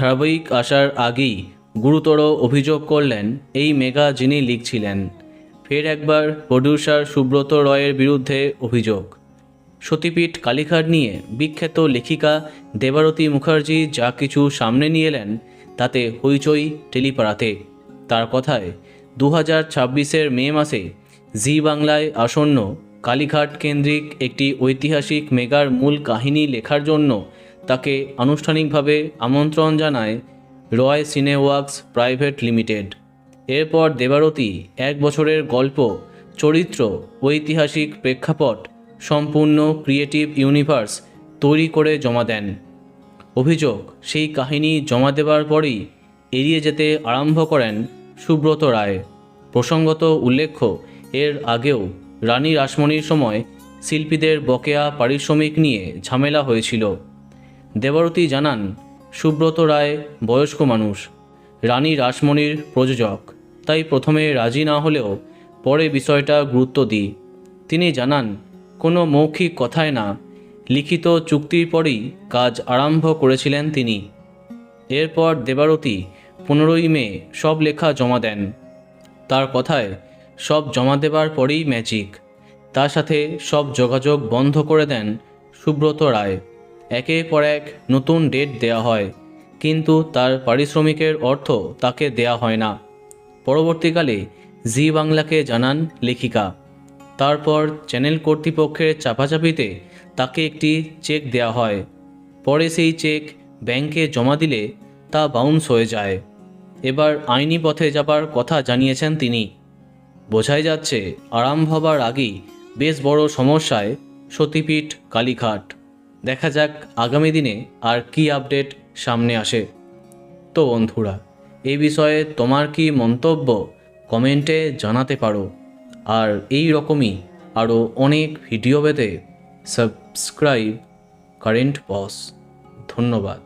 ধারাবাহিক আসার আগেই গুরুতর অভিযোগ করলেন এই মেগা যিনি লিখছিলেন। ফের একবার প্রডিউসার সুব্রত রয়ের বিরুদ্ধে অভিযোগ। সতীপীঠ কালীঘাট নিয়ে বিখ্যাত লেখিকা দেবারতী মুখার্জি যা কিছু সামনে নিয়ে এলেন তাতে হইচই টেলিপাড়াতে। তার কথায় 2026-এর মে মাসে জি বাংলায় আসন্ন কালীঘাট কেন্দ্রিক একটি ঐতিহাসিক মেগার মূল কাহিনী লেখার জন্য তাকে আনুষ্ঠানিকভাবে আমন্ত্রণ জানায় রয় সিনেওয়ার্কস প্রাইভেট লিমিটেড। এরপর দেবারতী 1 বছরের গল্প, চরিত্র, ঐতিহাসিক প্রেক্ষাপট সম্পূর্ণ ক্রিয়েটিভ ইউনিভার্স তৈরি করে জমা দেন। অভিযোগ, সেই কাহিনী জমা দেওয়ার পরেই এড়িয়ে যেতে আরম্ভ করেন সুব্রত রায়। প্রসঙ্গত উল্লেখ্য, এর আগেও রানী রাসমণির সময় শিল্পীদের বকেয়া পারিশ্রমিক নিয়ে ঝামেলা হয়েছিল। দেবারতী জানান, সুব্রত রায় বয়স্ক মানুষ, রানী রাসমণির প্রযোজক, তাই প্রথমে রাজি না হলেও পরে বিষয়টা গুরুত্ব দিই। তিনি জানান, কোনো মৌখিক কথায় না, লিখিত চুক্তির পরেই কাজ আরম্ভ করেছিলেন তিনি। এরপর দেবারতী 15ই মে সব লেখা জমা দেন। তার কথায়, সব জমা দেবার পরেই ম্যাজিক। তার সাথে সব যোগাযোগ বন্ধ করে দেন সুব্রত রায়। একের পর এক নতুন ডেট দেয়া হয়, কিন্তু তার পারিশ্রমিকের অর্থ তাকে দেয়া হয় না। পরবর্তীকালে জি বাংলাকে জানান লেখিকা। তারপর চ্যানেল কর্তৃপক্ষের চাপাচাপিতে তাকে একটি চেক দেয়া হয়। পরে সেই চেক ব্যাংকে জমা দিলে তা বাউন্স হয়ে যায়। এবার আইনি পথে যাবার কথা জানিয়েছেন তিনি। বোঝাই যাচ্ছে, আরম্ভ হবার আগেই বেশ বড় সমস্যায় সতীপীঠ কালীঘাট। দেখা যাক আগামী দিনে আর কি আপডেট সামনে আসে। তো বন্ধুরা, এই বিষয়ে তোমার কি মন্তব্য কমেন্টে জানাতে পারো। আর এই রকমই আরও অনেক ভিডিও পেতে সাবস্ক্রাইব কারেন্ট বস। ধন্যবাদ।